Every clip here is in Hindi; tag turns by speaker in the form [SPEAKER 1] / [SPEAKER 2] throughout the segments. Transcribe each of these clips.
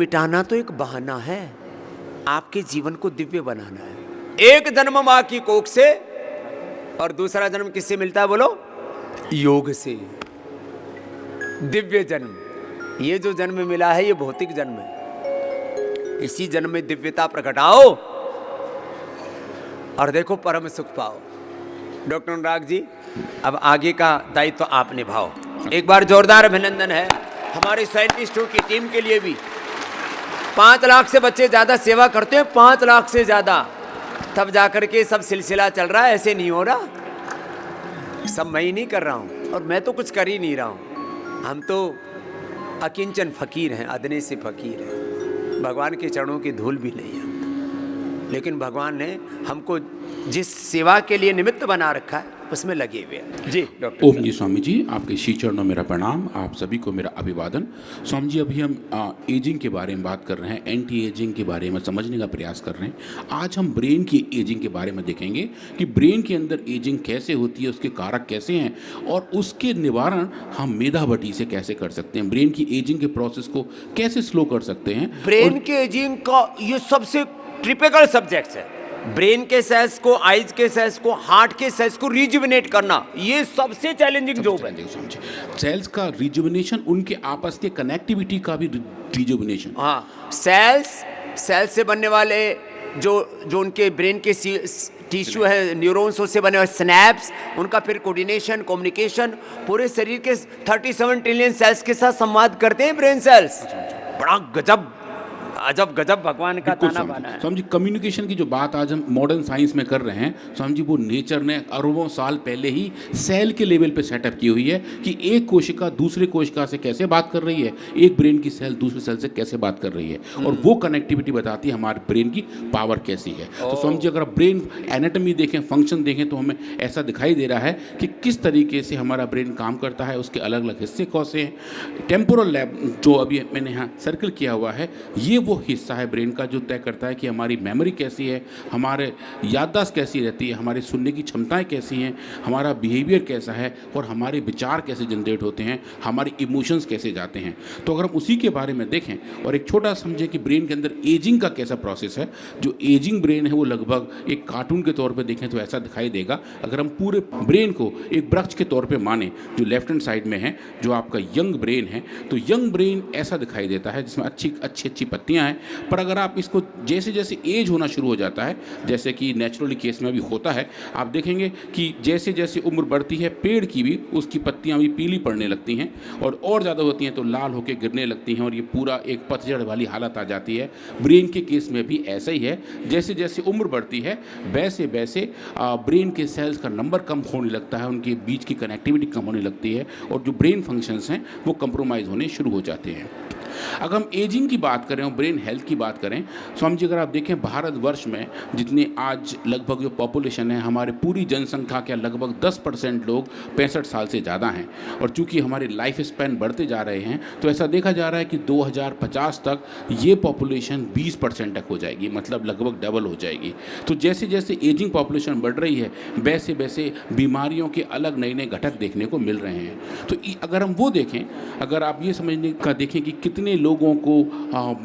[SPEAKER 1] मिटाना तो एक बहाना है, आपके जीवन को दिव्य बनाना है। एक जन्म मां की कोख से और दूसरा जन्म किससे मिलता है बोलो? योग से। दिव्य जन्म, ये जो जन्म मिला है ये भौतिक जन्म है। इसी जन्म में दिव्यता प्रकटाओ और देखो परम सुख पाओ। डॉक्टर अनुराग जी, अब आगे का दायित्व तो आप निभाओ। एक बार जोरदार अभिनंदन है हमारे साइंटिस्टों की टीम के लिए भी। 5 लाख से बच्चे ज्यादा सेवा करते हैं, 5 लाख से ज्यादा, तब जाकर के सब सिलसिला चल रहा है। ऐसे नहीं हो रहा, सब मैं ही नहीं कर रहा हूं, और मैं तो कुछ कर ही नहीं रहा हूं। हम तो अकिंचन फकीर हैं, अदने से फकीर हैं, भगवान के चरणों की धूल भी नहीं है। लेकिन भगवान ने हमको जिस सेवा के लिए निमित्त बना रखा है उसमें लगे हुए हैं। जी डॉक्टर।
[SPEAKER 2] ओम जी स्वामी जी, आपके श्री चरणों मेरा प्रणाम, आप सभी को मेरा अभिवादन। स्वामी जी, अभी हम एजिंग के बारे में बात कर रहे हैं, एंटी एजिंग के बारे में समझने का प्रयास कर रहे हैं। आज हम ब्रेन की एजिंग के बारे में देखेंगे कि ब्रेन के अंदर एजिंग कैसे होती है, उसके कारक कैसे हैं और उसके निवारण हम मेधावटी से कैसे कर सकते हैं, ब्रेन की एजिंग के प्रोसेस को कैसे स्लो कर सकते हैं।
[SPEAKER 1] ब्रेन के एजिंग का ये सबसे टिपिकल सब्जेक्ट है। ब्रेन के सेल्स को, आइज के सेल्स को, हार्ट के सेल्स को रिजुविनेट करना, ये सबसे चैलेंजिंग जॉब है।
[SPEAKER 2] सेल्स का रिजुविनेशन, उनके आपस के कनेक्टिविटी का भी रिजुविनेशन।
[SPEAKER 1] हाँ, सेल्स से बनने वाले जो उनके ब्रेन के टिश्यू है, न्यूरॉन्स से बने हुए सिनैप्स, उनका फिर कोऑर्डिनेशन, कम्युनिकेशन, पूरे शरीर के 37 ट्रिलियन सेल्स के साथ संवाद करते हैं ब्रेन सेल्स। बड़ा गजब अजब गजब भगवान का ताना बाना है।
[SPEAKER 2] समझी, कम्युनिकेशन की जो बात आज हम मॉडर्न साइंस में कर रहे हैं, समझी, वो नेचर ने अरबों साल पहले ही सेल के लेवल पे सेटअप की हुई है कि एक कोशिका दूसरे कोशिका से कैसे बात कर रही है, एक ब्रेन की सेल दूसरे सेल से कैसे बात कर रही है, और वो कनेक्टिविटी बताती है हमारे ब्रेन की पावर कैसी है। तो समझिए, अगर ब्रेन एनाटॉमी देखें, फंक्शन देखें, तो हमें ऐसा दिखाई दे रहा है कि किस तरीके से हमारा ब्रेन काम करता है, उसके अलग अलग हिस्से कौन से हैं। टेम्पोरल लैब जो अभी मैंने यहाँ सर्कल किया हुआ है, ये वो हिस्सा है ब्रेन का जो तय करता है कि हमारी मेमोरी कैसी है, हमारे याददाश्त कैसी रहती है, हमारी सुनने की क्षमताएं कैसी हैं, हमारा बिहेवियर कैसा है, और हमारे विचार कैसे जनरेट होते हैं, हमारे इमोशंस कैसे जाते हैं। तो अगर हम उसी के बारे में देखें और एक छोटा समझें कि ब्रेन के अंदर एजिंग का कैसा प्रोसेस है, जो एजिंग ब्रेन है वो लगभग एक कार्टून के तौर पर देखें तो ऐसा दिखाई देगा। अगर हम पूरे ब्रेन को एक वृक्ष के तौर पर माने, जो लेफ्ट हैंड साइड में है, जो आपका यंग ब्रेन है, तो यंग ब्रेन ऐसा दिखाई देता है जिसमें अच्छी अच्छी पत्तियां हैं। पर अगर आप इसको जैसे जैसे एज होना शुरू हो जाता है, जैसे कि नेचुरली केस में भी होता है, आप देखेंगे कि जैसे जैसे उम्र बढ़ती है, पेड़ की भी उसकी पत्तियां भी पीली पड़ने लगती हैं और ज़्यादा होती हैं तो लाल होकर गिरने लगती हैं, और ये पूरा एक पतझड़ वाली हालत आ जाती है। ब्रेन के केस में भी ऐसा ही है, जैसे जैसे उम्र बढ़ती है वैसे वैसे ब्रेन के सेल्स का नंबर कम होने लगता है, उनके बीच की कनेक्टिविटी कम होने लगती है, और जो ब्रेन फंक्शंस हैं वो कंप्रोमाइज़ होने शुरू हो जाते हैं। अगर हम एजिंग की बात करें और ब्रेन हेल्थ की बात करें, स्वामी जी, अगर आप देखें भारतवर्ष में जितने आज लगभग जो पॉपुलेशन है, हमारे पूरी जनसंख्या के लगभग 10% लोग 65 साल से ज़्यादा हैं, और चूंकि हमारे लाइफ स्पैन बढ़ते जा रहे हैं तो ऐसा देखा जा रहा है कि 2050 तक ये पॉपुलेशन 20% तक हो जाएगी, मतलब लगभग डबल हो जाएगी। तो जैसे जैसे एजिंग पॉपुलेशन बढ़ रही है वैसे वैसे बीमारियों के अलग नए नए घटक देखने को मिल रहे हैं। तो अगर हम वो देखें, अगर आप ये समझने का देखें कि कितने लोगों को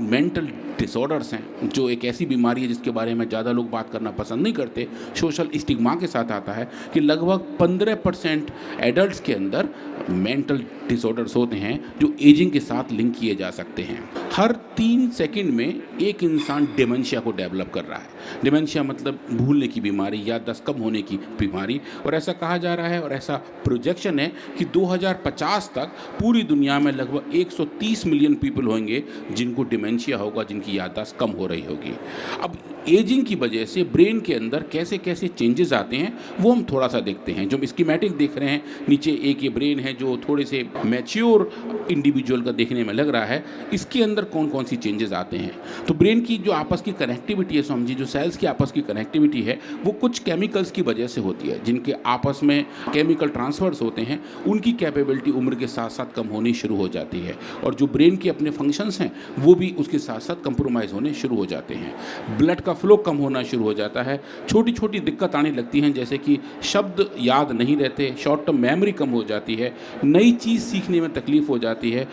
[SPEAKER 2] मेंटल डिसऑर्डर्स हैं, जो एक ऐसी बीमारी है जिसके बारे में ज़्यादा लोग बात करना पसंद नहीं करते, सोशल स्टिग्मा के साथ आता है कि लगभग 15% एडल्ट्स के अंदर मेंटल डिसऑर्डर्स होते हैं जो एजिंग के साथ लिंक किए जा सकते हैं। हर 3 सेकंड में एक इंसान डिमेंशिया को डेवलप कर रहा है। डिमेंशिया मतलब भूलने की बीमारी, याददाश्त कम होने की बीमारी, और ऐसा कहा जा रहा है और ऐसा प्रोजेक्शन है कि 2050 तक पूरी दुनिया में लगभग 130 मिलियन पीपल होंगे जिनको डिमेंशिया होगा, जिनकी याददाश्त कम हो रही होगी। अब एजिंग की वजह से ब्रेन के अंदर कैसे कैसे चेंजेस आते हैं वो हम थोड़ा सा देखते हैं। जो स्कीमेटिक देख रहे हैं नीचे, एक ये ब्रेन है जो थोड़े से मैच्योर इंडिविजुअल का देखने में लग रहा है, इसके अंदर कौन कौन सी चेंजेस आते हैं। तो ब्रेन की जो आपस की कनेक्टिविटी है, समझिए जो सेल्स की आपस की कनेक्टिविटी है, वो कुछ केमिकल्स की वजह से होती है, जिनके आपस में केमिकल ट्रांसफर्स होते हैं, उनकी कैपेबिलिटी उम्र के साथ साथ कम होनी शुरू हो जाती है, और जो ब्रेन के अपने फंक्शंस हैं वो भी उसके साथ साथ कंप्रोमाइज़ होने शुरू हो जाते हैं। ब्लड का फ्लो कम होना शुरू हो जाता है, छोटी छोटी दिक्कत आने लगती हैं, जैसे कि शब्द याद नहीं रहते, शॉर्ट टर्म मेमोरी कम हो जाती है, नई चीज़ सीखने में तकलीफ़ हो जाती है,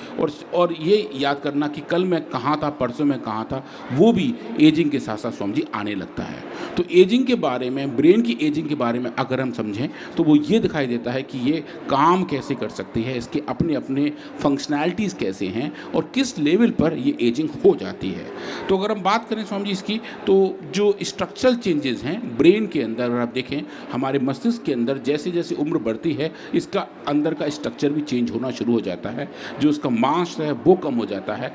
[SPEAKER 2] और ये याद करना कि कल मैं कहाँ था, परसों मैं कहाँ था, वो भी एजिंग के साथ साथ स्वामी जी आने लगता है। तो एजिंग के बारे में, ब्रेन की एजिंग के बारे में अगर हम समझें तो वो ये दिखाई देता है कि ये काम कैसे कर सकती है, इसके अपने अपने फंक्शनैलिटीज़ कैसे हैं और किस लेवल पर ये एजिंग हो जाती है। तो अगर हम बात करें स्वामी जी इसकी, तो जो स्ट्रक्चरल चेंजेस हैं ब्रेन के अंदर, अगर आप देखें हमारे मस्तिष्क के अंदर जैसे जैसे उम्र बढ़ती है, इसका अंदर का स्ट्रक्चर भी चेंज होना शुरू हो जाता है, जो उसका मास है वो कम हो जाता है,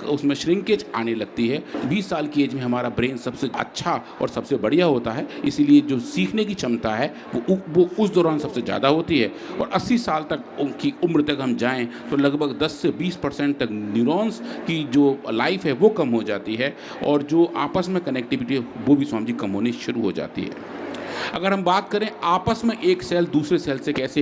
[SPEAKER 2] उसमें श्रिंकेज आने लगती है। 20 साल की एज में हमारा ब्रेन सबसे अच्छा और सबसे बढ़िया होता है, इसीलिए जो सीखने की क्षमता है वो उस दौरान सबसे ज़्यादा होती है। और 80 साल तक उनकी उम्र तक हम जाएं तो लगभग 10 से 20% तक न्यूरॉन्स की जो लाइफ है वो कम हो जाती है, और जो आपस में कनेक्टिविटी है वो भी स्वामी जी कम होनी शुरू हो जाती है। अगर हम बात करें आपस में एक सेल दूसरे सेल से कैसे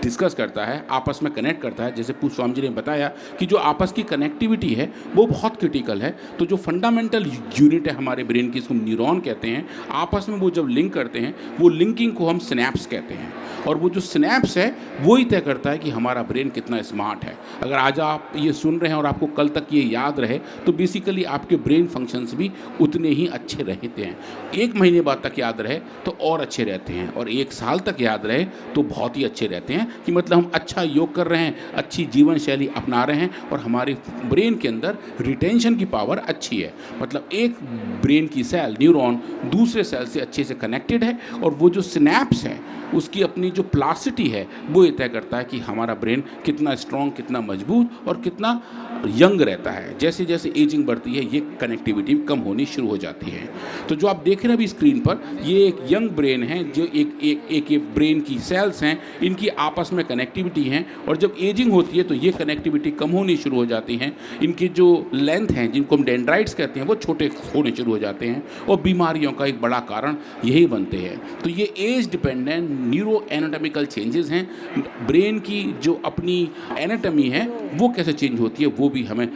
[SPEAKER 2] डिस्कस करता है, आपस में कनेक्ट करता है, जैसे पूछ स्वामी जी ने बताया कि जो आपस की कनेक्टिविटी है वो बहुत क्रिटिकल है। तो जो फंडामेंटल यूनिट है हमारे ब्रेन की, इसको न्यूरॉन कहते हैं, आपस में वो जब लिंक करते हैं वो लिंकिंग को हम सिनैप्स कहते हैं, और वो जो सिनैप्स है वो ही तय करता है कि हमारा ब्रेन कितना स्मार्ट है। अगर आज आप ये सुन रहे हैं और आपको कल तक ये याद रहे तो बेसिकली आपके ब्रेन फंक्शंस भी उतने ही अच्छे रहते हैं। 1 महीने बाद तक याद रहे तो और अच्छे रहते हैं, और 1 साल तक याद रहे तो बहुत ही अच्छे रहते हैं, कि मतलब हम अच्छा योग कर रहे हैं, अच्छी जीवन शैली अपना रहे हैं, और हमारे ब्रेन के अंदर रिटेंशन की पावर अच्छी है। मतलब एक ब्रेन की सेल न्यूरॉन दूसरे सेल से अच्छे से कनेक्टेड है, और वो जो सिनैप्स है उसकी अपनी जो प्लासिटी है वो ये तय करता है कि हमारा ब्रेन कितना स्ट्रॉन्ग, कितना मजबूत और कितना यंग रहता है। जैसे जैसे एजिंग बढ़ती है ये कनेक्टिविटी कम होनी शुरू हो जाती है। तो जो आप देख रहे हैं अभी स्क्रीन पर, ये एक यंग ब्रेन है, जो एक ब्रेन की सेल्स हैं, इनकी आपस में कनेक्टिविटी हैं, और जब एजिंग होती है तो ये कनेक्टिविटी कम होनी शुरू हो जाती हैं। इनकी जो लेंथ हैं, जिनको हम डेंड्राइट्स कहते हैं, वो छोटे होने शुरू हो जाते हैं, और बीमारियों का एक बड़ा कारण यही बनते हैं। तो ये age dependent neuro anatomical changes हैं। ब्रेन की जो अपनी एनाटॉमी है वो कैसे चेंज होती है वो भी हमें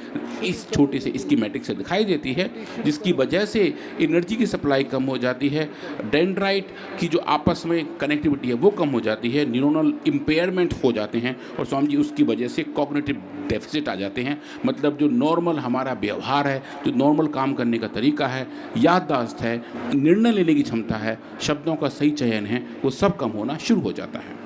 [SPEAKER 2] इस छोटे से स्कीमेटिक से दिखाई देती है, जिसकी वजह से एनर्जी की सप्लाई कम हो जाती है, डेंड्राइट की जो आपस में कनेक्टिविटी है वो कम हो जाती है, न्यूरोनल इम्पेयरमेंट हो जाते हैं, और स्वामी जी उसकी वजह से कॉग्निटिव डेफिसिट आ जाते हैं। मतलब जो नॉर्मल हमारा व्यवहार है, जो नॉर्मल काम करने का तरीका है, याददाश्त है, निर्णय लेने की क्षमता है, शब्दों का सही चयन है, वो सब कम होना शुरू हो जाता है।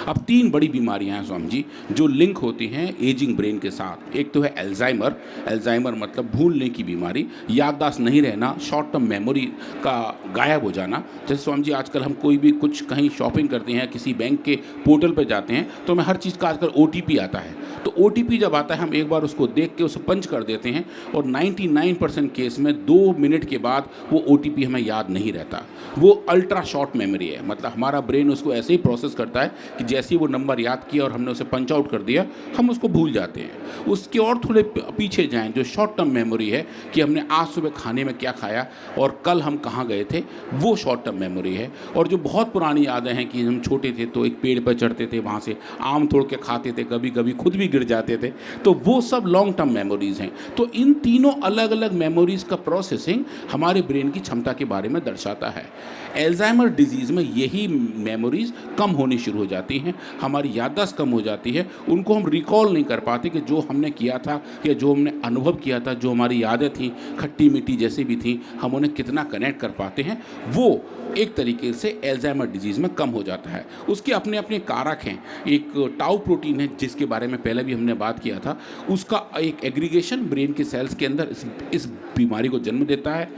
[SPEAKER 2] अब 3 बड़ी बीमारियां हैं स्वामी जी जो लिंक होती हैं एजिंग ब्रेन के साथ। एक तो है एल्जाइमर। एल्जाइमर मतलब भूलने की बीमारी, याददाश्त नहीं रहना, शॉर्ट टर्म मेमोरी का गायब हो जाना। जैसे स्वामी जी आजकल हम कोई भी कुछ कहीं शॉपिंग करते हैं, किसी बैंक के पोर्टल पर जाते हैं, तो हमें हर चीज़ का आजकल OTP आता है। तो OTP जब आता है हम एक बार उसको देख के उसे पंच कर देते हैं, और 99% केस में 2 मिनट के बाद वो OTP हमें याद नहीं रहता। वो अल्ट्रा शॉर्ट मेमोरी है, मतलब हमारा ब्रेन उसको ऐसे ही प्रोसेस करता है कि जैसे ही वो नंबर याद किया और हमने उसे पंच आउट कर दिया, हम उसको भूल जाते हैं। उसके और थोड़े पीछे जाएं, जो शॉर्ट टर्म मेमोरी है कि हमने आज सुबह खाने में क्या खाया और कल हम कहाँ गए थे, वो शॉर्ट टर्म मेमोरी है। और जो बहुत पुरानी यादें हैं कि हम छोटे थे तो एक पेड़ पर चढ़ते थे, वहाँ से आम तोड़ के खाते थे, कभी कभी खुद भी गिर जाते थे, तो वो सब लॉन्ग टर्म मेमोरीज़ हैं। तो इन तीनों अलग अलग मेमोरीज़ का प्रोसेसिंग हमारे ब्रेन की क्षमता के बारे में दर्शाता है। एल्जाइमर डिजीज़ में यही मेमोरीज़ कम होनी शुरू हो जाती हैं, हमारी याददाश्त कम हो जाती है, उनको हम रिकॉल नहीं कर पाते कि जो हमने किया था या जो हमने अनुभव किया था, जो हमारी यादें थी, खट्टी मीठी जैसी भी थी, हम उन्हें कितना कनेक्ट कर पाते हैं, वो एक तरीके से एल्जाइमर डिजीज़ में कम हो जाता है। उसके अपने अपने कारक हैं। एक टाउ प्रोटीन है जिसके बारे में पहले भी हमने बात किया था, उसका एक एग्रीगेशन ब्रेन के सेल्स के अंदर इस बीमारी को जन्म देता है।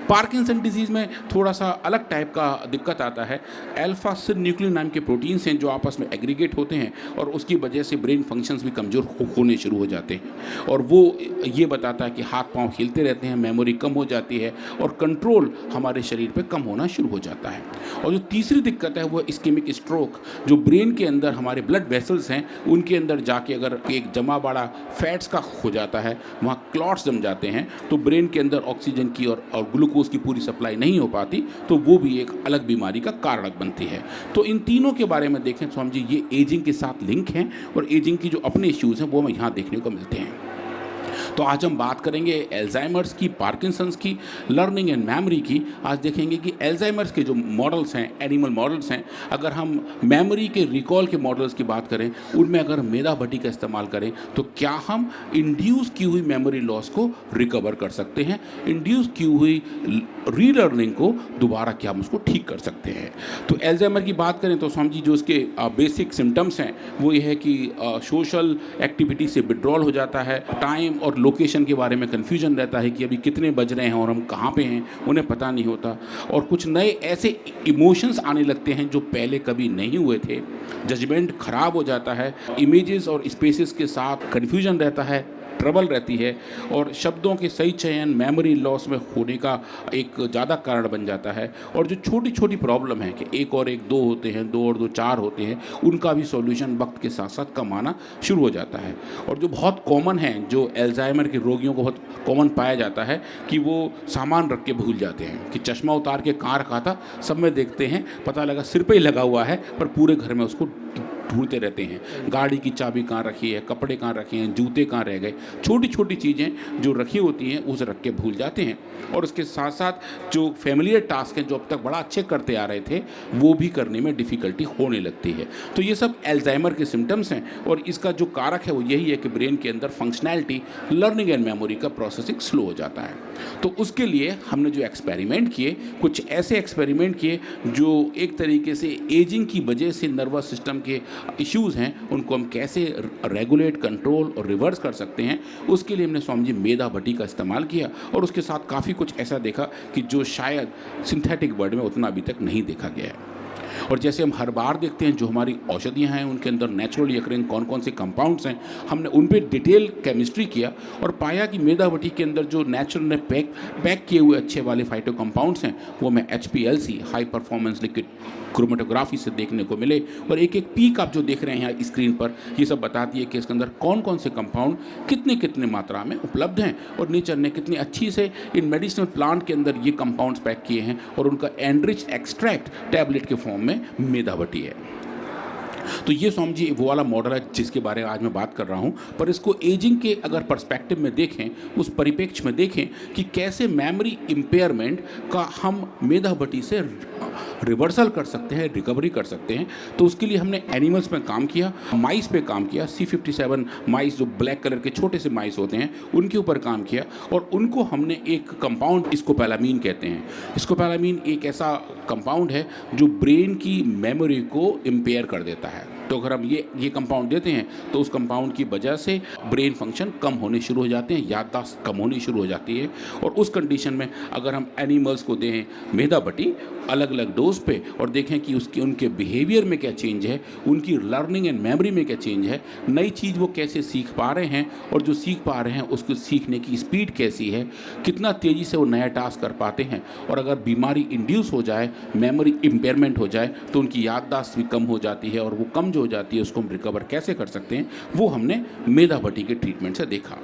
[SPEAKER 2] पार्किंसन डिजीज़ में थोड़ा सा अलग टाइप का दिक्कत आता है। अल्फा सिनुक्लेइन नाम के प्रोटीन्स हैं जो आपस में एग्रीगेट होते हैं, और उसकी वजह से ब्रेन फंक्शंस भी कमज़ोर होने शुरू हो जाते हैं, और वो ये बताता है कि हाथ पाँव हिलते रहते हैं, मेमोरी कम हो जाती है, और कंट्रोल हमारे शरीर पर कम होना शुरू हो जाता है। और जो तीसरी दिक्कत है वो इस्केमिक स्ट्रोक, जो ब्रेन के अंदर हमारे ब्लड वेसल्स हैं उनके अंदर जाके अगर एक जमा बड़ा फैट्स का हो जाता है, वहाँ क्लॉट्स जम जाते हैं, तो ब्रेन के अंदर ऑक्सीजन की और ग्लूकोज की पूरी सप्लाई नहीं हो पाती, तो वो भी एक अलग बीमारी का कारण बनती है। तो इन तीनों के बारे में देखें स्वामी जी, ये एजिंग के साथ लिंक हैं, और एजिंग की जो अपने इश्यूज़ हैं वो हमें यहाँ देखने को मिलते हैं। तो आज हम बात करेंगे एल्जाइमर्स की, पार्किंसंस की, लर्निंग एंड मेमोरी की। आज देखेंगे कि एल्जाइमर्स के जो मॉडल्स हैं, एनिमल मॉडल्स हैं, अगर हम मेमोरी के रिकॉल के मॉडल्स की बात करें, उनमें अगर मेधा भट्टी का इस्तेमाल करें तो क्या हम इंड्यूस की हुई मेमोरी लॉस को रिकवर कर सकते हैं, इंड्यूस की हुई रीलर्निंग को दोबारा क्या हम उसको ठीक कर सकते हैं। तो एल्जाइमर की बात करें तो समझिए जो उसके बेसिक सिम्टम्स हैं वो ये है कि सोशल एक्टिविटी से विड्रॉल हो जाता है, टाइम और लोकेशन के बारे में कन्फ्यूजन रहता है कि अभी कितने बज रहे हैं और हम कहाँ पे हैं उन्हें पता नहीं होता, और कुछ नए ऐसे इमोशंस आने लगते हैं जो पहले कभी नहीं हुए थे, जजमेंट खराब हो जाता है, इमेजेस और स्पेसेस के साथ कन्फ्यूजन रहता है, ट्रबल रहती है, और शब्दों के सही चयन मेमोरी लॉस में होने का एक ज़्यादा कारण बन जाता है। और जो छोटी छोटी प्रॉब्लम है कि 1 और 1 2 होते हैं, 2 और 2 4 होते हैं, उनका भी सॉल्यूशन वक्त के साथ साथ कम आना शुरू हो जाता है। और जो बहुत कॉमन है, जो एल्जाइमर के रोगियों को बहुत कॉमन पाया जाता है कि वो सामान रख के भूल जाते हैं, कि चश्मा उतार के कहाँ रखा था, सब में देखते हैं, पता लगा सिर पे ही लगा हुआ है, पर पूरे घर में उसको ढूंढते रहते हैं। गाड़ी की चाबी कहाँ रखी है, कपड़े कहाँ रखे हैं, जूते कहाँ रह गए, छोटी छोटी चीज़ें जो रखी होती हैं उसे रख के भूल जाते हैं। और उसके साथ साथ जो फैमिलियर टास्क हैं जो अब तक बड़ा अच्छे करते आ रहे थे वो भी करने में डिफ़िकल्टी होने लगती है। तो ये सब एल्जाइमर के सिम्टम्स हैं, और इसका जो कारक है वो यही है कि ब्रेन के अंदर फंक्शनैलिटी, लर्निंग एंड मेमोरी का प्रोसेसिंग स्लो हो जाता है। तो उसके लिए हमने जो एक्सपेरिमेंट किए, कुछ ऐसे एक्सपेरिमेंट किए जो एक तरीके से एजिंग की वजह से नर्वस सिस्टम के इश्यूज़ हैं उनको हम कैसे रेगुलेट, कंट्रोल और रिवर्स कर सकते हैं, उसके लिए हमने स्वामी जी मेधा भट्टी का इस्तेमाल किया। और उसके साथ काफ़ी कुछ ऐसा देखा कि जो शायद सिंथेटिक वर्ड में उतना अभी तक नहीं देखा गया है। और जैसे हम हर बार देखते हैं जो हमारी औषधियाँ हैं उनके अंदर नेचुरली अकरिंग कौन कौन से कंपाउंड्स हैं, हमने उन पर डिटेल केमिस्ट्री किया और पाया कि मेधा भट्टी के अंदर जो नेचुरल ने पैक किए हुए अच्छे वाले फाइटो कंपाउंड्स हैं वो हमें HPLC, high performance liquid chromatography से देखने को मिले। और एक एक पीक आप जो देख रहे हैं यहाँ स्क्रीन पर, ये सब बताती है कि इसके अंदर कौन कौन से कंपाउंड कितने कितने मात्रा में उपलब्ध हैं, और नेचर ने कितनी अच्छी से इन मेडिसिनल प्लांट के अंदर ये कंपाउंड्स पैक किए हैं, और उनका एनरिच एक्सट्रैक्ट टैबलेट के फॉर्म में मेधा भट्टी है। तो ये स्वामी जी वो वाला मॉडल है जिसके बारे में आज मैं बात कर रहा हूँ। पर इसको एजिंग के अगर पर्सपेक्टिव में देखें, उस परिप्रेक्ष्य में देखें कि कैसे मेमोरी इम्पेयरमेंट का हम मेधा भट्टी से रिवर्सल कर सकते हैं, रिकवरी कर सकते हैं। तो उसके लिए हमने एनिमल्स में काम किया, माइस पे काम किया, C57 माइस जो ब्लैक कलर के छोटे से माइस होते हैं उनके ऊपर काम किया, और उनको हमने एक कंपाउंड स्कोपोलामीन कहते हैं। स्कोपोलामीन एक ऐसा कंपाउंड है जो ब्रेन की मेमोरी को इम्पेयर कर देता है। तो अगर हम ये कंपाउंड देते हैं तो उस कंपाउंड की वजह से ब्रेन फंक्शन कम होने शुरू हो जाते हैं, याददाश्त कम होनी शुरू हो जाती है। और उस कंडीशन में अगर हम एनिमल्स को दें मेधा भट्टी अलग अलग डोज पे और देखें कि उनके बिहेवियर में क्या चेंज है, उनकी लर्निंग एंड मेमोरी में क्या चेंज है, नई चीज़ वो कैसे सीख पा रहे हैं, और जो सीख पा रहे हैं उसको सीखने की स्पीड कैसी है, कितना तेज़ी से वो नया टास्क कर पाते हैं। और अगर बीमारी इंड्यूस हो जाए, मेमोरी इम्पेयरमेंट हो जाए, तो उनकी याददाश्त भी कम हो जाती है, और वो कम हो जाती है, उसको हम रिकवर कैसे कर सकते हैं वो हमने मेधा भट्टी के ट्रीटमेंट से देखा।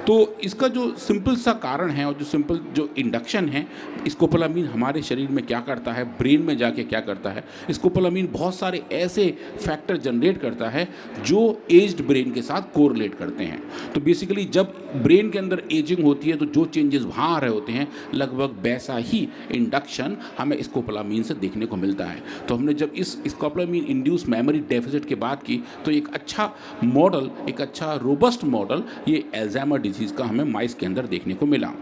[SPEAKER 2] तो इसका जो सिंपल सा कारण है और जो सिंपल जो इंडक्शन है, स्कोपोलामीन हमारे शरीर में क्या करता है, ब्रेन में जाके क्या करता है, स्कोपोलामीन बहुत सारे ऐसे फैक्टर जनरेट करता है जो एज्ड ब्रेन के साथ कोरिलेट करते हैं। तो बेसिकली जब ब्रेन के अंदर एजिंग होती है तो जो चेंजेस वहाँ आ रहे होते हैं लगभग वैसा ही इंडक्शन हमें स्कोपोलामीन से देखने को मिलता है। तो हमने जब इस स्कोपोलामीन इंड्यूस मेमोरी डेफिसिट की बात की तो एक अच्छा मॉडल, एक अच्छा रोबस्ट मॉडल ये एल्जाइमर डिजीज़ का हमें माइस के अंदर देखने को मिला।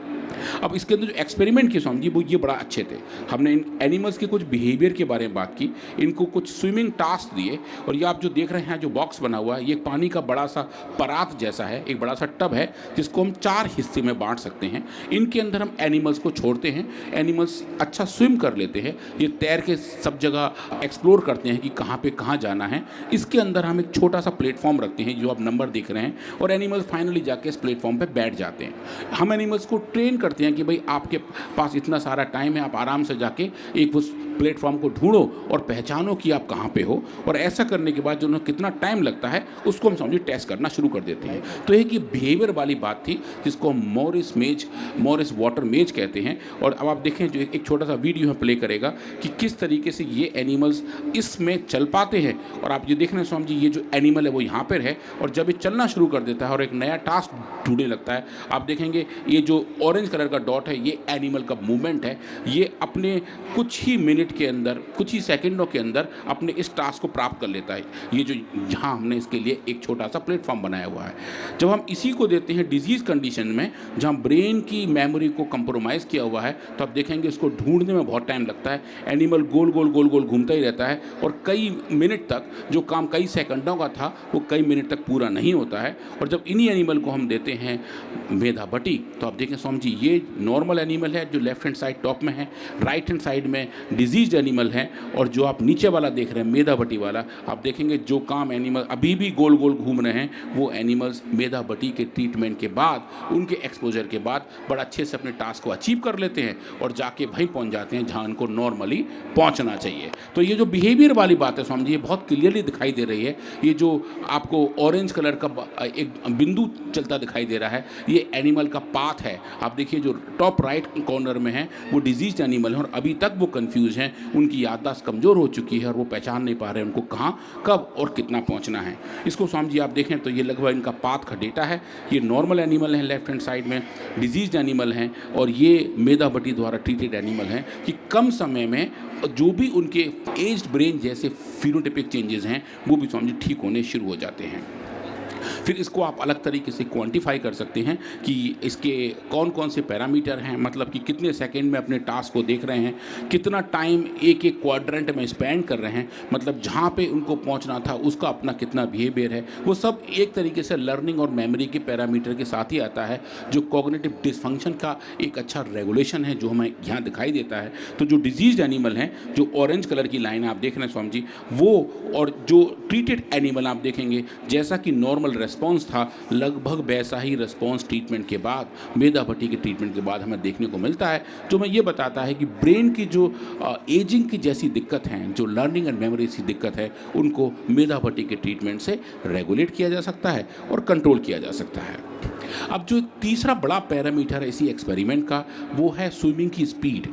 [SPEAKER 2] अब इसके अंदर जो एक्सपेरिमेंट किए स्वामी जी वो ये बड़ा अच्छे थे। हमने इन एनिमल्स के कुछ बिहेवियर के बारे में बात की, इनको कुछ स्विमिंग टास्क दिए, और ये आप जो देख रहे हैं जो बॉक्स बना हुआ है ये पानी का बड़ा सा परात जैसा है, एक बड़ा सा टब है जिसको हम 4 हिस्से में बांट सकते हैं। इनके अंदर हम एनिमल्स को छोड़ते हैं, एनिमल्स अच्छा स्विम कर लेते हैं, ये तैर के सब जगह एक्सप्लोर करते हैं कि कहाँ पे कहाँ जाना है। इसके अंदर हम एक छोटा सा प्लेटफॉर्म रखते हैं जो आप नंबर देख रहे हैं, और एनिमल्स फाइनली जाके इस प्लेटफॉर्म पर बैठ जाते हैं। हम एनिमल्स को ट्रेन करते हैं कि भाई आपके पास इतना सारा टाइम है, आप आराम से जाके एक उस प्लेटफॉर्म को ढूंढो और पहचानो कि आप कहाँ पे हो, और ऐसा करने के बाद जो उन्हें कितना टाइम लगता है उसको हम समझिए टेस्ट करना शुरू कर देते हैं। तो एक ये बिहेवियर वाली बात थी जिसको हम मॉरिस वाटर मेज कहते हैं। और अब आप देखें जो एक छोटा सा वीडियो है प्ले करेगा कि किस तरीके से ये एनिमल्स इसमें चल पाते हैं। और आप ये देख रहे हैं स्वामी जी, ये जो एनिमल है वो यहाँ पर है और जब ये चलना शुरू कर देता है और एक नया टास्क ढूंढने लगता है, आप देखेंगे ये जो ऑरेंज कलर का डॉट है ये एनिमल का मूवमेंट है। ये अपने कुछ ही मिनट के अंदर, कुछ ही सेकंडों के अंदर अपने इस टास्क को प्राप्त कर लेता है। ये जो यहाँ हमने इसके लिए एक छोटा सा प्लेटफॉर्म बनाया हुआ है। जब हम इसी को देते हैं डिजीज़ कंडीशन में जहाँ ब्रेन की मेमोरी को कंप्रोमाइज़ किया हुआ है, तो आप देखेंगे इसको ढूंढने में बहुत टाइम लगता है। एनिमल गोल गोल गोल गोल घूमता ही रहता है और कई मिनट तक जो काम कई सेकंडों का था वो कई मिनट तक पूरा नहीं होता है। और जब इन्हीं एनिमल को हम देते हैं मेधाबटी, तो आप देखें स्वामी जी ये नॉर्मल एनिमल है जो लेफ्ट हैंड साइड टॉप में है, राइट हैंड साइड में डिजीज एनिमल है, और जो आप नीचे वाला देख रहे हैं मेधाबटी वाला, आप देखेंगे जो काम एनिमल अभी भी गोल गोल घूम रहे हैं वो एनिमल्स मेधाबटी के ट्रीटमेंट के बाद, उनके एक्सपोजर के बाद बड़ा अच्छे से अपने टास्क को अचीव कर लेते हैं और जाके वहीं पहुंच जाते हैं जहां उनको नॉर्मली पहुंचना चाहिए। तो ये जो बिहेवियर वाली बात है स्वामी जी ये बहुत क्लियरली दिखाई दे रही है। ये जो आपको ऑरेंज कलर का एक बिंदु चलता दिखाई दे रहा है ये एनिमल का पाथ है। आप देखिए जो टॉप राइट कॉर्नर में है वो डिजीज एनिमल है और अभी तक वो कंफ्यूज हैं, उनकी याददाश्त कमज़ोर हो चुकी है और वो पहचान नहीं पा रहे हैं उनको कहाँ कब और कितना पहुँचना है। इसको स्वामी जी आप देखें तो ये लगभग इनका पाथ का डेटा है। ये नॉर्मल एनिमल हैं लेफ्ट हैंड साइड में, डिजीज एनिमल हैं, और ये मेधाबटी द्वारा ट्रीटेड एनिमल हैं कि कम समय में जो भी उनके एज्ड ब्रेन जैसे फिनोटाइपिक चेंजेस हैं वो भी स्वामी जी ठीक होने शुरू हो जाते हैं। फिर इसको आप अलग तरीके से क्वांटिफाई कर सकते हैं कि इसके कौन कौन से पैरामीटर हैं, मतलब कि कितने सेकंड में अपने टास्क को देख रहे हैं, कितना टाइम एक एक क्वाड्रेंट में स्पेंड कर रहे हैं, मतलब जहाँ पे उनको पहुँचना था उसका अपना कितना बिहेवियर है, वो सब एक तरीके से लर्निंग और मेमोरी के पैरामीटर के साथ ही आता है, जो कॉग्निटिव डिसफंक्शन का एक अच्छा रेगुलेशन है जो हमें यहाँ दिखाई देता है। तो जो डिजीज एनिमल हैं, जो ऑरेंज कलर की लाइन आप देख रहे हैं स्वामी जी, वो और जो ट्रीटेड एनिमल आप देखेंगे जैसा कि नॉर्मल रिस्पॉन्स था, लगभग वैसा ही रिस्पॉन्स ट्रीटमेंट के बाद, मेधाबटी के ट्रीटमेंट के बाद हमें देखने को मिलता है, जो मैं ये बताता है कि ब्रेन की जो एजिंग की जैसी दिक्कत हैं, जो लर्निंग एंड मेमोरी की दिक्कत है, उनको मेधाबटी के ट्रीटमेंट से रेगुलेट किया जा सकता है और कंट्रोल किया जा सकता है। अब जो तीसरा बड़ा पैरामीटर है इसी एक्सपेरिमेंट का वो है स्विमिंग की स्पीड।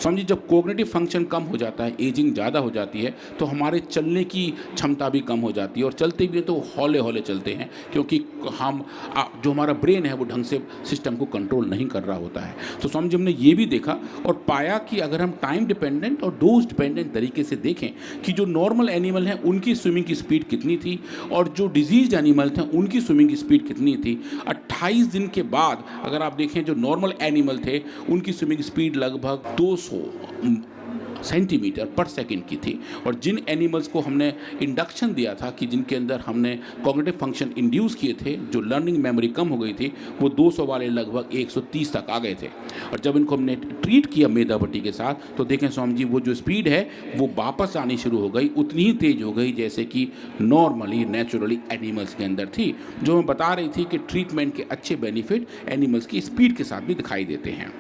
[SPEAKER 2] समझिए जब कोग्निटिव फंक्शन कम हो जाता है, एजिंग ज़्यादा हो जाती है, तो हमारे चलने की क्षमता भी कम हो जाती है और चलते भी तो हौले हौले चलते हैं क्योंकि हम जो हमारा ब्रेन है वो ढंग से सिस्टम को कंट्रोल नहीं कर रहा होता है। तो समझ हमने ये भी देखा और पाया कि अगर हम टाइम डिपेंडेंट और डोज डिपेंडेंट तरीके से देखें कि जो नॉर्मल एनिमल हैं उनकी स्विमिंग की स्पीड कितनी थी और जो डिजीज एनिमल थे उनकी स्विमिंग की स्पीड कितनी थी, 28 दिन के बाद अगर आप देखें जो नॉर्मल एनिमल थे उनकी स्विमिंग स्पीड लगभग 200 सेंटीमीटर पर सेकंड की थी, और जिन एनिमल्स को हमने इंडक्शन दिया था कि जिनके अंदर हमने कॉग्निटिव फंक्शन इंड्यूस किए थे, जो लर्निंग मेमोरी कम हो गई थी, वो 200 वाले लगभग 130 तक आ गए थे। और जब इनको हमने ट्रीट किया मेधाबटी के साथ तो देखें स्वामी जी वो जो स्पीड है वो वापस आनी शुरू हो गई, उतनी ही तेज हो गई जैसे कि नॉर्मली नेचुरली एनिमल्स के अंदर थी, जो मैं बता रही थी कि ट्रीटमेंट के अच्छे बेनिफिट एनिमल्स की स्पीड के साथ भी दिखाई देते हैं।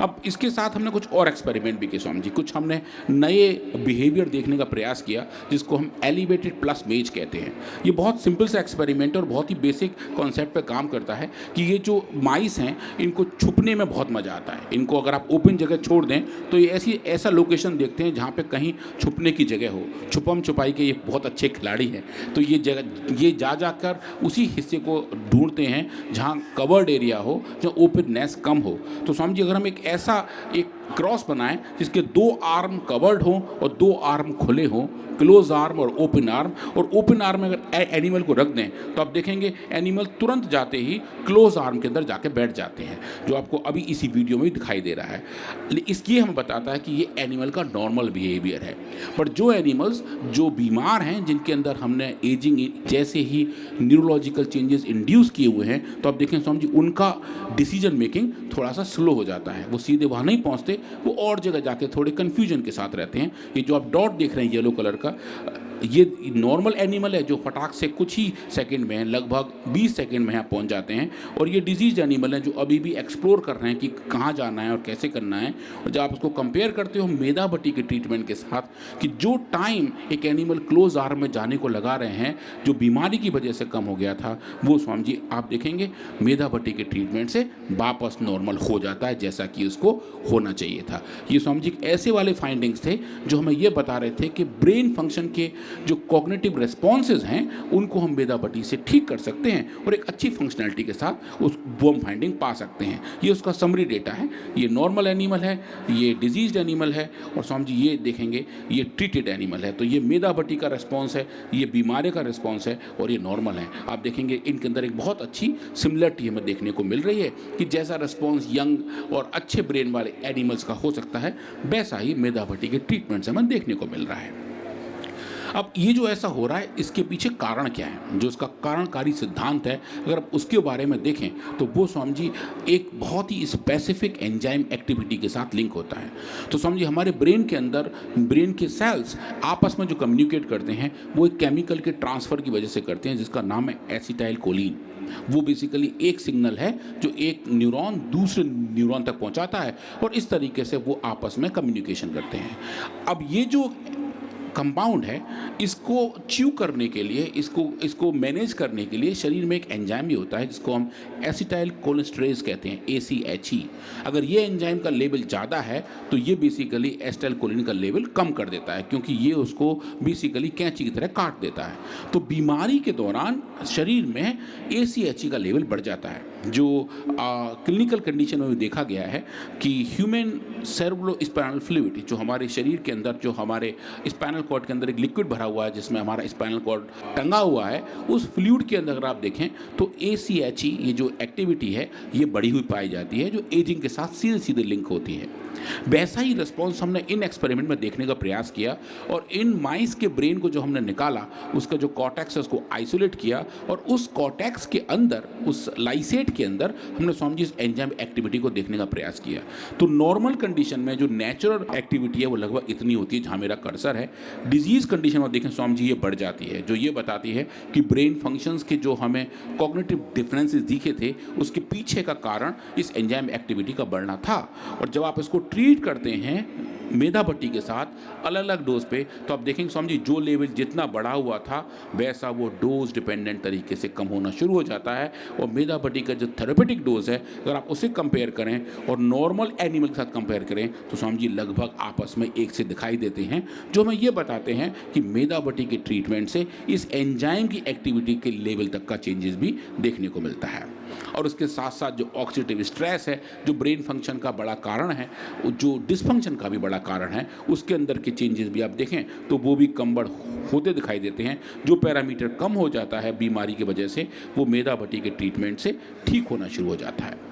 [SPEAKER 2] अब इसके साथ हमने कुछ और एक्सपेरिमेंट भी किए स्वामी जी, कुछ हमने नए बिहेवियर देखने का प्रयास किया जिसको हम एलिवेटेड प्लस मेज कहते हैं। ये बहुत सिंपल सा एक्सपेरिमेंट और बहुत ही बेसिक कॉन्सेप्ट पे काम करता है कि ये जो माइस हैं इनको छुपने में बहुत मज़ा आता है। इनको अगर आप ओपन जगह छोड़ दें तो ये ऐसा लोकेशन देखते हैं जहाँ पे कहीं छुपने की जगह हो। छुपम छुपाई के ये बहुत अच्छे खिलाड़ी हैं, तो ये जाकर उसी हिस्से को ढूंढते हैं जहाँ कवर्ड एरिया हो, जहाँ ओपननेस कम हो। तो स्वामी जी अगर हम एक क्रॉस बनाएं जिसके 2 आर्म कवर्ड हों और 2 आर्म खुले हों, क्लोज आर्म और ओपन आर्म में अगर एनिमल को रख दें तो आप देखेंगे एनिमल तुरंत जाते ही क्लोज आर्म के अंदर जाके बैठ जाते हैं, जो आपको अभी इसी वीडियो में दिखाई दे रहा है। इसलिए हमें बताता है कि ये एनिमल का नॉर्मल बिहेवियर है। पर जो एनिमल्स जो बीमार हैं, जिनके अंदर हमने एजिंग जैसे ही न्यूरोलॉजिकल चेंजेस इंड्यूस किए हुए हैं, तो आप देखें स्वामी जी उनका डिसीजन मेकिंग थोड़ा सा स्लो हो जाता है, वो सीधे वहाँ नहीं पहुँचते, वो और जगह जाके थोड़े कन्फ्यूजन के साथ रहते हैं। ये जो आप डॉट देख रहे हैं येलो कलर का, ये नॉर्मल एनिमल है जो फटाक से कुछ ही सेकंड में, लगभग 20 सेकंड में यहाँ पहुँच जाते हैं, और ये डिजीज एनिमल है जो अभी भी एक्सप्लोर कर रहे हैं कि कहाँ जाना है और कैसे करना है। और जब आप उसको कंपेयर करते हो मेधा भट्टी के ट्रीटमेंट के साथ कि जो टाइम एक एनिमल क्लोज आर्म में जाने को लगा रहे हैं जो बीमारी की वजह से कम हो गया था, वो स्वामी जी आप देखेंगे मेधा भट्टी के ट्रीटमेंट से वापस नॉर्मल हो जाता है जैसा कि उसको होना चाहिए था। ये स्वामी जी ऐसे वाले फाइंडिंग्स थे जो हमें ये बता रहे थे कि ब्रेन फंक्शन के जो कॉग्निटिव रेस्पॉन्सेज हैं उनको हम मेधा भट्टी से ठीक कर सकते हैं और एक अच्छी फंक्शनैलिटी के साथ उस वो हम फाइंडिंग पा सकते हैं। ये उसका समरी डेटा है। ये नॉर्मल एनिमल है, ये डिजीज्ड एनिमल है, और स्वामी जी ये देखेंगे ये ट्रीटेड एनिमल है। तो ये मेधा भट्टी का रिस्पॉन्स है, ये बीमारी का रिस्पॉन्स है, और ये नॉर्मल है। आप देखेंगे इनके अंदर एक बहुत अच्छी सिमिलरिटी हमें देखने को मिल रही है कि जैसा रिस्पॉन्स यंग और अच्छे ब्रेन वाले एनिमल्स का हो सकता है वैसा ही मेधा भट्टी के ट्रीटमेंट से हमें देखने को मिल रहा है। अब ये जो ऐसा हो रहा है इसके पीछे कारण क्या है, जो इसका कारणकारी सिद्धांत है, अगर आप उसके बारे में देखें तो वो स्वामी जी एक बहुत ही स्पेसिफिक एंजाइम एक्टिविटी के साथ लिंक होता है। तो स्वामी जी हमारे ब्रेन के अंदर ब्रेन के सेल्स आपस में जो कम्युनिकेट करते हैं वो एक केमिकल के ट्रांसफ़र की वजह से करते हैं जिसका नाम है एसिटाइल कोलिन। वो बेसिकली एक सिग्नल है जो एक न्यूरॉन दूसरे न्यूरॉन तक पहुंचाता है और इस तरीके से वो आपस में कम्युनिकेशन करते हैं। अब ये जो कंपाउंड है इसको च्यू करने के लिए, इसको मैनेज करने के लिए शरीर में एक एंजाइम भी होता है जिसको हम एसिटाइल कोलेस्ट्रेज कहते हैं, ACHE। अगर ये एंजाइम का लेवल ज़्यादा है तो ये बेसिकली एसिटाइल कोलिन का लेवल कम कर देता है क्योंकि ये उसको बेसिकली कैंची की तरह काट देता है। तो बीमारी के दौरान शरीर में ACHE का लेवल बढ़ जाता है। जो क्लिनिकल कंडीशन में देखा गया है कि ह्यूमन सेरेब्रो स्पाइनल फ्लूइड जो हमारे शरीर के अंदर, जो हमारे स्पाइनल कॉर्ड के अंदर एक लिक्विड भरा हुआ है जिसमें हमारा स्पाइनल कॉर्ड टंगा हुआ है, उस फ्लूइड के अंदर अगर आप देखें तो ACHE ये जो एक्टिविटी है ये बढ़ी हुई पाई जाती है जो एजिंग के साथ सीधे सीधे लिंक होती है। वैसा ही रिस्पॉन्स हमने इन एक्सपेरिमेंट में देखने का प्रयास किया और इन माइस के ब्रेन को जो हमने निकाला उसका जो कॉर्टेक्स है उसको आइसोलेट किया और उस कॉर्टेक्स के अंदर, उस लाइसेट के अंदर हमने स्वामी जी इस एंजाइम एक्टिविटी को देखने का प्रयास किया। तो नॉर्मल कंडीशन में जो नेचुरल एक्टिविटी है वो लगभग इतनी होती है जहाँ मेरा कर्सर है। डिजीज कंडीशन में देखें स्वामी जी ये बढ़ जाती है, जो ये बताती है कि ब्रेन फंक्शंस के जो हमें कॉग्निटिव डिफरेंसेस दिखे थे उसके पीछे का कारण इस एंजाइम एक्टिविटी का बढ़ना था। और जब आप इसको ट्रीट करते हैं मेधा भट्टी के साथ अलग अलग डोज पे तो आप देखेंगे स्वामी जी जो लेवल जितना बढ़ा हुआ था वैसा वो डोज डिपेंडेंट तरीके से कम होना शुरू हो जाता है। और मेधा भट्टी का जो थेरेपेटिक डोज है अगर आप उसे कंपेयर करें और नॉर्मल एनिमल के साथ कंपेयर करें तो स्वामी जी लगभग आपस में एक से दिखाई देते हैं, जो हमें ये बताते हैं कि मेधा भट्टी के ट्रीटमेंट से इस एंजाइम की एक्टिविटी के लेवल तक का चेंजेस भी देखने को मिलता है। और उसके साथ साथ जो ऑक्सीडेटिव स्ट्रेस है जो ब्रेन फंक्शन का बड़ा कारण है, जो डिसफंक्शन का भी बड़ा कारण है, उसके अंदर के चेंजेस भी आप देखें तो वो भी कम बढ़ होते दिखाई देते हैं। जो पैरामीटर कम हो जाता है बीमारी की वजह से वो मेधा भट्टी के ट्रीटमेंट से ठीक होना शुरू हो जाता है।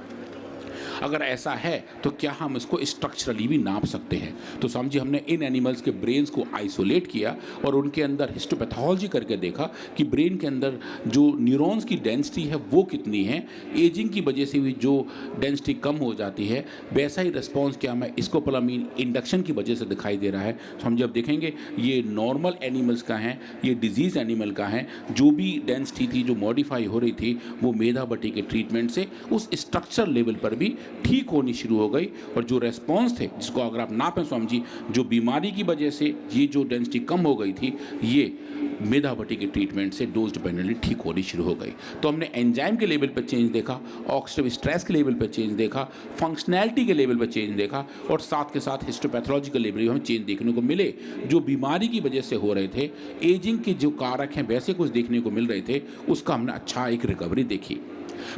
[SPEAKER 2] अगर ऐसा है तो क्या हम इसको स्ट्रक्चरली भी नाप सकते हैं? तो समझिए हमने इन एनिमल्स के ब्रेन्स को आइसोलेट किया और उनके अंदर हिस्टोपैथोलॉजी करके देखा कि ब्रेन के अंदर जो न्यूरॉन्स की डेंसिटी है वो कितनी है। एजिंग की वजह से भी जो डेंसिटी कम हो जाती है वैसा ही रिस्पॉन्स क्या हमें स्कोपोलामाइन इंडक्शन की वजह से दिखाई दे रहा है। समझिए अब देखेंगे ये नॉर्मल एनिमल्स का है, ये डिजीज़ एनिमल का है। जो भी डेंसिटी थी जो मॉडिफाई हो रही थी वो मेधा भट्टी के ट्रीटमेंट से उस स्ट्रक्चर लेवल पर भी ठीक होनी शुरू हो गई। और जो रेस्पॉन्स थे जिसको अगर आप नापें स्वामी जी, जो बीमारी की वजह से ये जो डेंसिटी कम हो गई थी ये मेधा भट्टी के ट्रीटमेंट से डोज डिपेंडेंटली ठीक होनी शुरू हो गई। तो हमने एंजाइम के लेवल पर चेंज देखा, ऑक्सीडेटिव स्ट्रेस के लेवल पर चेंज देखा, फंक्शनैलिटी के लेवल पर चेंज देखा और साथ के साथ हिस्टोपैथोलॉजिकल लेवल में हमें चेंज देखने को मिले। जो बीमारी की वजह से हो रहे थे, एजिंग के जो कारक हैं वैसे कुछ देखने को मिल रहे थे, उसका हमने अच्छा एक रिकवरी देखी।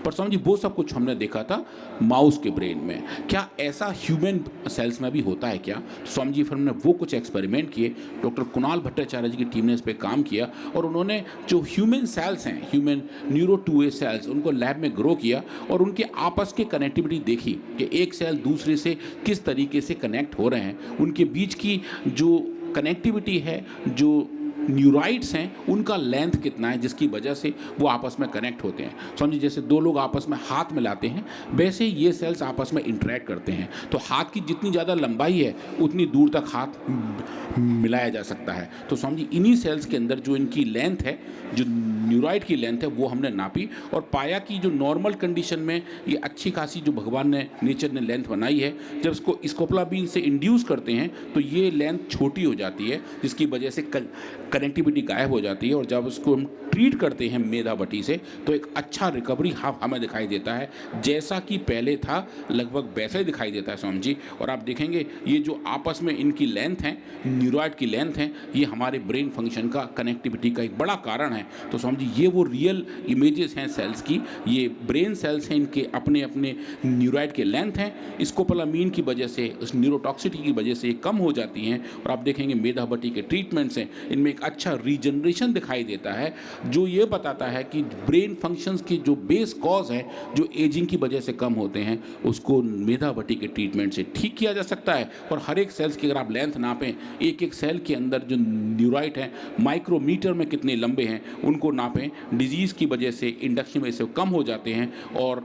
[SPEAKER 2] पर स्वामी जी वो सब कुछ हमने देखा था माउस के ब्रेन में, क्या ऐसा ह्यूमन सेल्स में भी होता है क्या? स्वामी जी फिर हमने वो कुछ एक्सपेरिमेंट किए। डॉक्टर कुणाल भट्टाचार्य जी की टीम ने इस पर काम किया और उन्होंने जो ह्यूमन सेल्स हैं, ह्यूमन न्यूरो 2A सेल्स, उनको लैब में ग्रो किया और उनके आपस की कनेक्टिविटी देखी कि एक सेल दूसरे से किस तरीके से कनेक्ट हो रहे हैं। उनके बीच की जो कनेक्टिविटी है, जो न्यूराइड्स हैं उनका लेंथ कितना है, जिसकी वजह से वो आपस में कनेक्ट होते हैं। समझिए जैसे दो लोग आपस में हाथ मिलाते हैं, वैसे ये सेल्स आपस में इंटरेक्ट करते हैं। तो हाथ की जितनी ज़्यादा लंबाई है उतनी दूर तक हाथ मिलाया जा सकता है। तो समझिए इन्हीं सेल्स के अंदर जो इनकी लेंथ है, जो न्यूराइड की लेंथ है, वो हमने नापी और पाया कि जो नॉर्मल कंडीशन में ये अच्छी खासी जो भगवान ने, नेचर ने लेंथ बनाई है, जब इसको स्कोपोलामीन से इंड्यूस करते हैं तो ये लेंथ छोटी हो जाती है, जिसकी वजह से कनेक्टिविटी गायब हो जाती है। और जब उसको हम ट्रीट करते हैं मेधाबटी से तो एक अच्छा रिकवरी हमें दिखाई देता है, जैसा कि पहले था लगभग वैसा ही दिखाई देता है स्वामी जी। और आप देखेंगे ये जो आपस में इनकी लेंथ है, न्यूराइड की लेंथ है, ये हमारे ब्रेन फंक्शन का, कनेक्टिविटी का एक बड़ा कारण है। तो समझिए ये वो रियल इमेजेस हैं सेल्स की, ये ब्रेन सेल्स हैं, इनके अपने अपने न्यूराइड के लेंथ हैं। स्कोपोलामीन की वजह से, उस न्यूरोटॉक्सिटी की वजह से ये कम हो जाती हैं। और आप देखेंगे मेधाबटी के ट्रीटमेंट्स हैं, इनमें एक अच्छा रीजनरेशन दिखाई देता है, जो ये बताता है कि ब्रेन फंक्शंस की जो बेस कॉज है, जो एजिंग की वजह से कम होते हैं, उसको मेधाबटी के ट्रीटमेंट से ठीक किया जा सकता है। और हर एक सेल्स की अगर आप लेंथ नापें, एक एक सेल के अंदर जो न्यूराइड हैं माइक्रोमीटर में कितने लंबे हैं उनको नापें, डिजीज़ की वजह से, इंडक्शन में से कम हो जाते हैं। और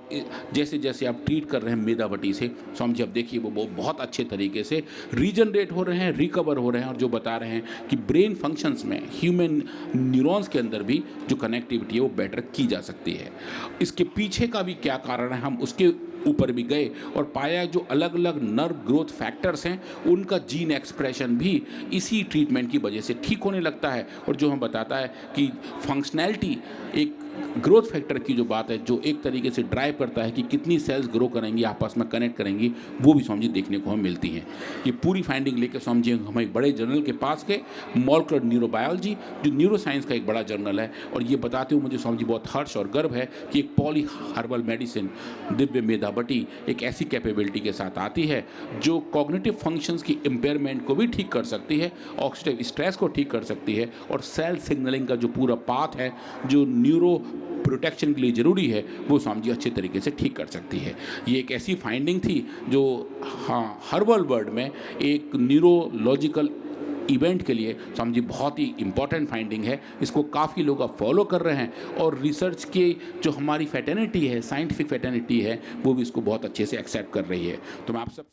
[SPEAKER 2] जैसे जैसे आप ट्रीट कर रहे हैं मेधाबटी से, समझिए अब देखिए वो बहुत अच्छे तरीके से रीजनरेट हो रहे हैं, रिकवर हो रहे हैं। और जो बता रहे हैं कि ब्रेन फंक्शंस में ह्यूमन न्यूरॉन्स के अंदर भी जो कनेक्टिविटी है वो बेटर की जा सकती है। इसके पीछे का भी क्या कारण है, हम उसके ऊपर भी गए और पाया जो अलग अलग नर्व ग्रोथ फैक्टर्स हैं उनका जीन एक्सप्रेशन भी इसी ट्रीटमेंट की वजह से ठीक होने लगता है। और जो हम बताता है कि फंक्शनैलिटी, एक ग्रोथ फैक्टर की जो बात है, जो एक तरीके से ड्राइव करता है कि कितनी सेल्स ग्रो करेंगी, आपस में कनेक्ट करेंगी, वो भी स्वामी जी देखने को हमें मिलती हैं। ये पूरी फाइंडिंग लेकर स्वामी जी हम एक बड़े जर्नल के पास गए, मॉलिक्यूलर न्यूरोबायोलॉजी, जो न्यूरो साइंस का एक बड़ा जर्नल है। और ये बताते हुए मुझे स्वामी जी बहुत हर्ष और गर्व है कि एक पॉली हर्बल मेडिसिन दिव्य मेधाबटी एक ऐसी कैपेबिलिटी के साथ आती है जो कॉग्निटिव फंक्शंस की इम्पेयरमेंट को भी ठीक कर सकती है, ऑक्सीडेटिव स्ट्रेस को ठीक कर सकती है, और सेल सिग्नलिंग का जो पूरा पाथ है जो न्यूरो प्रोटेक्शन के लिए ज़रूरी है, वो स्वामी जी अच्छे तरीके से ठीक कर सकती है। ये एक ऐसी फाइंडिंग थी जो हर्बल वर्ल्ड में एक न्यूरोलॉजिकल इवेंट के लिए स्वामी जी बहुत ही इम्पॉर्टेंट फाइंडिंग है। इसको काफ़ी लोग अब फॉलो कर रहे हैं और रिसर्च के जो हमारी फैटर्निटी है, साइंटिफिक फैटर्निटी है, वो भी इसको बहुत अच्छे से एक्सेप्ट कर रही है। तो मैं आप सब